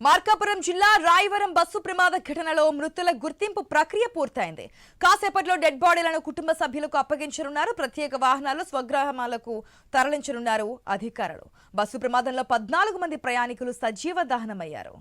మార్కాపురం జిల్లా రాయవరం బస్సు ప్రమాద ఘటనలో మృతుల గుర్తింపు ప్రక్రియ పూర్తయింది. కాసేపట్లో డెడ్ బాడీలను కుటుంబ సభ్యులకు అప్పగించనున్నారు. ప్రత్యేక వాహనాలు స్వగ్రామాలకు తరలించనున్నారు అధికారులు. బస్సు ప్రమాదంలో 14 మంది ప్రయాణికులు సజీవ దహనమయ్యారు.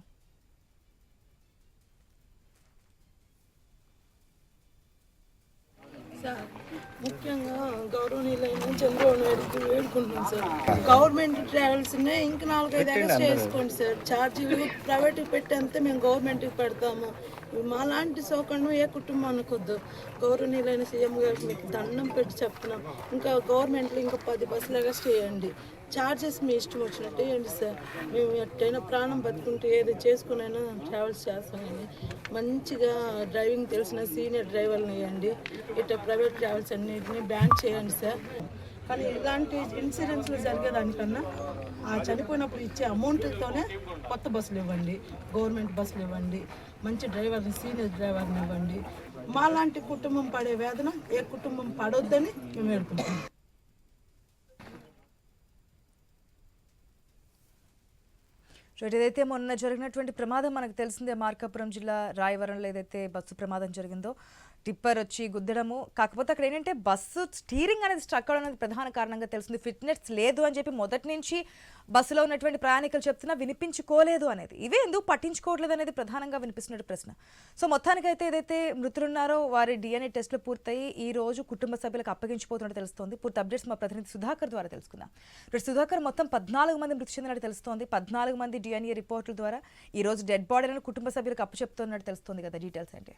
ముఖ్యంగా గౌరవనీయులైన చంద్రబాబు నాయుడుకి వేడుకుంటున్నాం సార్. గవర్నమెంట్ ట్రావెల్స్ ఇంకా 4-5 ఎక్స్ట్రా చేసుకోండి సార్. ఛార్జీలు ప్రైవేట్కి పెట్టేంత మేము గవర్నమెంట్కి పెడతాము. మాలాంటి సౌకర్యం ఏ కుటుంబానికి వద్దు. గౌరవనీయులైన సీఎం గారికి మీకు దండం పెట్టి చెప్తున్నాం. ఇంకా గవర్నమెంట్లో ఇంకా 10 బస్సులు ఎక్స్ట్రా చేయండి. ఛార్జెస్ మీ ఇష్టం వచ్చినట్టు వేయండి సార్. మేము ఎట్టయినా ప్రాణం బతుకుంటే ఏది చేసుకునైనా ట్రావెల్స్ చేస్తాం. కానీ మంచిగా డ్రైవింగ్ తెలిసిన సీనియర్ డ్రైవర్ని వేయండి. ఇట్లా ప్రైవేట్ ట్రావెల్స్ అన్నింటినీ బ్యాన్ చేయండి సార్. కానీ ఇలాంటి ఇన్సూరెన్స్లు జరిగేదానికన్నా ఆ చనిపోయినప్పుడు ఇచ్చే అమౌంట్తోనే కొత్త బస్సులు ఇవ్వండి, గవర్నమెంట్ బస్సులు ఇవ్వండి, మంచి డ్రైవర్ని సీనియర్ డ్రైవర్ని ఇవ్వండి. మాలాంటి కుటుంబం పడే వేదన ఏ కుటుంబం పడొద్దని మేము వేడుకుంటున్నాం. ఏదైతే మొన్న జరిగినటువంటి ప్రమాదం మనకు తెలిసిందే. మార్కాపురం జిల్లా రాయవరంలో ఏదైతే బస్సు ప్రమాదం జరిగిందో, టిప్పర్ వచ్చి గుద్దడము. కాకపోతే అక్కడ ఏంటంటే బస్సు స్టీరింగ్ అనేది స్ట్రక్ అవడం అనేది ప్రధాన కారణంగా తెలిసింది. ఫిట్నెస్ లేదు అని చెప్పి మొదటి నుంచి బస్సులో ఉన్నటువంటి ప్రయాణికులు చెప్తున్నా వినిపించుకోలేదు అనేది. ఇవే ఎందుకు పట్టించుకోవట్లేదు అనేది ప్రధానంగా వినిపిస్తున్న ప్రశ్న. సో మొత్తానికైతే ఏదైతే మృతులున్నారో వారి DNA టెస్టులు పూర్తయి ఈ రోజు కుటుంబ సభ్యులకు అప్పగించిపోతున్నట్టు తెలుస్తోంది. పూర్తి అప్డేట్స్ మా ప్రతినిధి సుధాకర్ ద్వారా తెలుసుకుందాం. ఇప్పుడు సుధాకర్, మొత్తం 14 మంది మృతి చెందినట్టు తెలుస్తోంది. 14 మంది DNA రిపోర్టుల ద్వారా ఈ రోజు డెడ్ బాడీలను కుటుంబ సభ్యులకు అప్పచెప్తున్నట్టు తెలుస్తోంది కదా, డీటెయిల్స్ అంటే?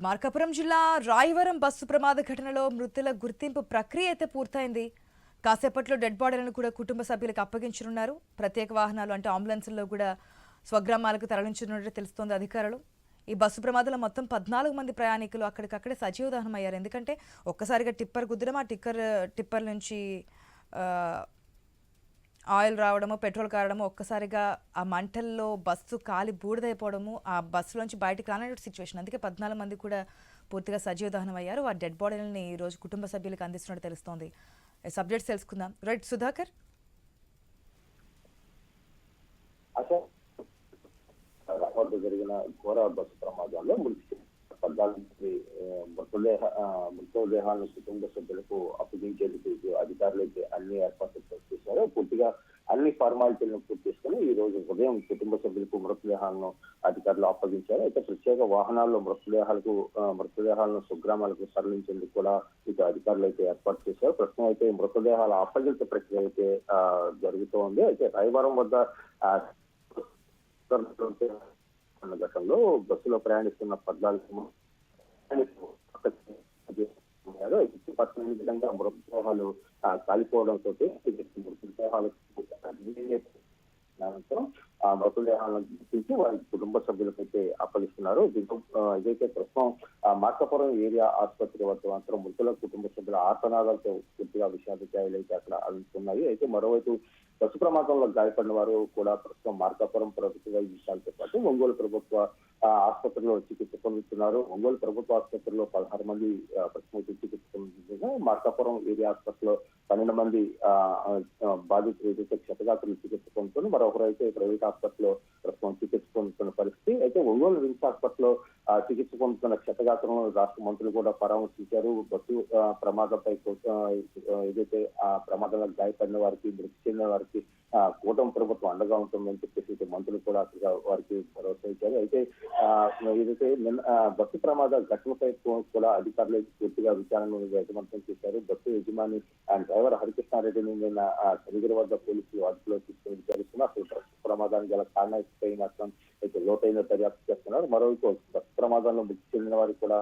మార్కాపురం జిల్లా రాయవరం బస్సు ప్రమాద ఘటనలో మృతుల గుర్తింపు ప్రక్రియ అయితే పూర్తయింది. కాసేపట్లో డెడ్ బాడీలను కూడా కుటుంబ సభ్యులకు అప్పగించనున్నారు. ప్రత్యేక వాహనాలు అంటే అంబులెన్స్లో కూడా స్వగ్రామాలకు తరలించనున్నట్టు తెలుస్తోంది అధికారులు. ఈ బస్సు ప్రమాదంలో మొత్తం 14 మంది ప్రయాణికులు అక్కడికక్కడే సజీవ దహనం అయ్యారు. ఎందుకంటే ఒక్కసారిగా టిప్పర్ గుద్దడం, ఆ టిప్పర్ నుంచి ఆయిల్ రావడము, పెట్రోల్ కారడము, ఒక్కసారిగా ఆ మంటల్లో బస్సు కాలి బూడిదైపోవడము, ఆ బస్సులోంచి బయటకు రానటువంటి సిచ్యువేషన్. అందుకే 14 మంది కూడా పూర్తిగా సజీవ దహనం అయ్యారు. ఆ డెడ్ బాడీలని ఈ రోజు కుటుంబ సభ్యులకు అందిస్తున్నట్టు తెలుస్తోంది. సబ్జెక్ట్స్ తెలుసుకుందాం. రైట్ సుధాకర్. జరిగిన ఘోర బస్సు ప్రమాదంలో మృతి 14 మృతదేహాలను కుటుంబ సభ్యులకు అప్పగించేందుకు అధికారులు అయితే అన్ని ఏర్పాట్లు చేశారు. పూర్తిగా అన్ని ఫార్మాలిటీలను పూర్తి చేసుకుని ఈ రోజు ఉదయం కుటుంబ సభ్యులకు మృతదేహాలను అధికారులు అప్పగించారు. అయితే ప్రత్యేక వాహనాల్లో మృతదేహాలను స్వగ్రామాలకు తరలించేందుకు కూడా ఇటు అధికారులు అయితే ఏర్పాటు చేశారు. ప్రస్తుతం అయితే మృతదేహాల అప్పగించే ప్రక్రియ అయితే జరుగుతోంది. అయితే రాయవరం వద్ద ఘటనలో బస్సులో ప్రయాణిస్తున్న 14 విధంగా మృతదేహాలు కాలిపోవడంతో మృతదేహాలు ఆ మృతదేహాలను గుర్తించి వారి కుటుంబ సభ్యులకు అయితే అప్పగిస్తున్నారు. దీంతో ఇదైతే ప్రస్తుతం మార్కాపురం ఏరియా ఆసుపత్రి వద్ద మాత్రం మృతుల కుటుంబ సభ్యుల ఆర్తనాదాలతో పూర్తిగా విషాదాలు అయితే అక్కడ అందుతున్నాయి. అయితే మరోవైపు బస్సు ప్రమాదంలో గాయపడిన వారు కూడా ప్రస్తుతం మార్కాపురం ప్రభుత్వ వైద్యశాలతో పాటు ఒంగోలు ప్రభుత్వ ఆసుపత్రిలో చికిత్స పొందుతున్నారు. ఒంగోలు ప్రభుత్వ ఆసుపత్రిలో 16 మంది ప్రస్తుతం చికిత్స పొందుతుండగా మార్కాపురం ఏరియా ఆసుపత్రిలో 12 మంది బాధితులు ఏదైతే క్షతగాత్రులు చికిత్స పొందుతున్నారు. మరొకరు అయితే ప్రైవేట్ హాస్పిటల్లో ప్రస్తుతం చికిత్స పొందుతున్న పరిస్థితి. అయితే ఒంగోలు రిమ్స్ హాస్పిటల్లో చికిత్స పొందుతున్న క్షతగాత్రులను రాష్ట్ర మంత్రులు కూడా పరామర్శించారు. బస్సు ప్రమాదంపై ఏదైతే ఆ ప్రమాదంలో గాయపడిన వారికి, మృతి చెందిన వారికి కూటమి ప్రభుత్వం అండగా ఉంటుందని చెప్పేసి మంత్రులు కూడా వారికి భరోసా ఇచ్చారు. అయితే ఏదైతే బస్సు ప్రమాద ఘటనపై కూడా అధికారులు పూర్తిగా విచారణ యజమానం చేశారు. బస్సు యజమాని డ్రైవర్ హరికృష్ణారెడ్డిని నిన్న చనిగిరి వద్ద పోలీసులు అదుపులో తీసుకుని విచారిస్తున్నారు. అసలు బస్సు ప్రమాదానికి గల కారణాలపై మాత్రం అయితే లోతైన దర్యాప్తు చేస్తున్నారు. మరోవైపు బస్సు ప్రమాదంలో మృతి చెందిన వారికి కూడా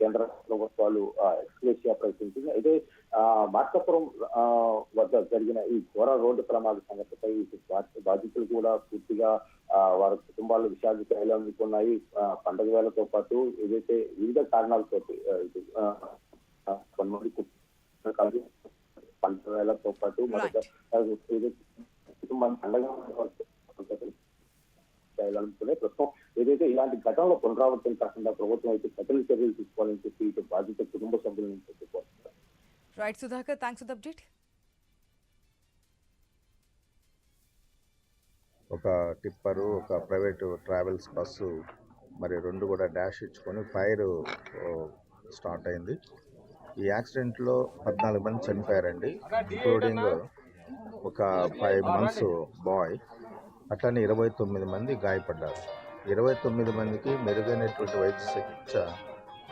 కేంద్ర ప్రభుత్వాలు ఎక్స్గ్రేషియా ప్రకటించింది. అయితే మార్కాపురం వద్ద జరిగిన ఈ ఘోర రోడ్డు ప్రమాద సంఘటనపై బాధితులు కూడా పూర్తిగా వారి కుటుంబాలు విషాదాలు అందుకున్నాయి. పండుగ వేళతో పాటు ఏదైతే వివిధ కారణాలతో కొంతమంది పండుగ వేళతో పాటు మరొక కుటుంబాన్ని పండుగ చేయాలనుకునే ప్రస్తుతం ఏదైతే ఇలాంటి ఘటనలో పునరావృతం కాకుండా ప్రభుత్వం అయితే కఠిన చర్యలు తీసుకోవాలని చెప్పి ఇటు బాధిత కుటుంబ సభ్యుల నుంచి చెప్పుకోవచ్చు. Right Sudhakar, thanks for the update. ఒక టిప్పరు, ఒక ప్రైవేటు ట్రావెల్స్ బస్సు మరి రెండు కూడా డాష్ ఇచ్చుకొని ఫైర్ స్టార్ట్ అయింది. ఈ యాక్సిడెంట్లో 14 మంది చనిపోయారండి, ఇంక్లూడింగ్ ఒక 5 months బాయ్. అట్లనే 29 మంది గాయపడ్డారు. 29 మందికి మెరుగైనటువంటి వైద్య చికిత్స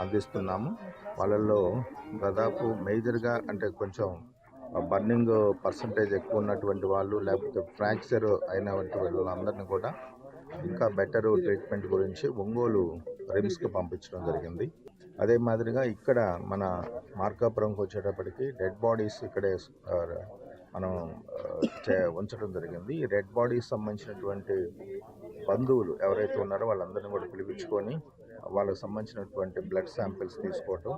అందిస్తున్నాము. వాళ్ళల్లో దాదాపు మేజర్గా అంటే కొంచెం బర్నింగ్ పర్సంటేజ్ ఎక్కువ ఉన్నటువంటి వాళ్ళు, లేకపోతే ఫ్రాక్చర్ అయినటువంటి వాళ్ళందరినీ కూడా ఇంకా బెటర్ ట్రీట్మెంట్ గురించి ఒంగోలు రిమ్స్కి పంపించడం జరిగింది. అదే మాదిరిగా ఇక్కడ మన మార్కాపురంకి వచ్చేటప్పటికి డెడ్ బాడీస్ ఇక్కడే మనం ఉంచడం జరిగింది. ఈ డెడ్ బాడీస్ సంబంధించినటువంటి బంధువులు ఎవరైతే ఉన్నారో వాళ్ళందరినీ కూడా పిలిపించుకొని వాళ్ళకి సంబంధించినటువంటి బ్లడ్ శాంపిల్స్ తీసుకోవటం,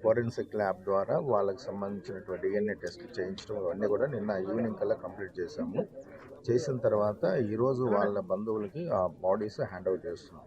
ఫోరెన్సిక్ ల్యాబ్ ద్వారా వాళ్ళకి సంబంధించినటువంటి DNA టెస్ట్ చేయించడం ఇవన్నీ కూడా నిన్న ఈవినింగ్ కల్లా కంప్లీట్ చేశాము. చేసిన తర్వాత ఈరోజు వాళ్ళ బంధువులకి ఆ బాడీస్ హ్యాండ్ ఓవర్ చేస్తున్నాం.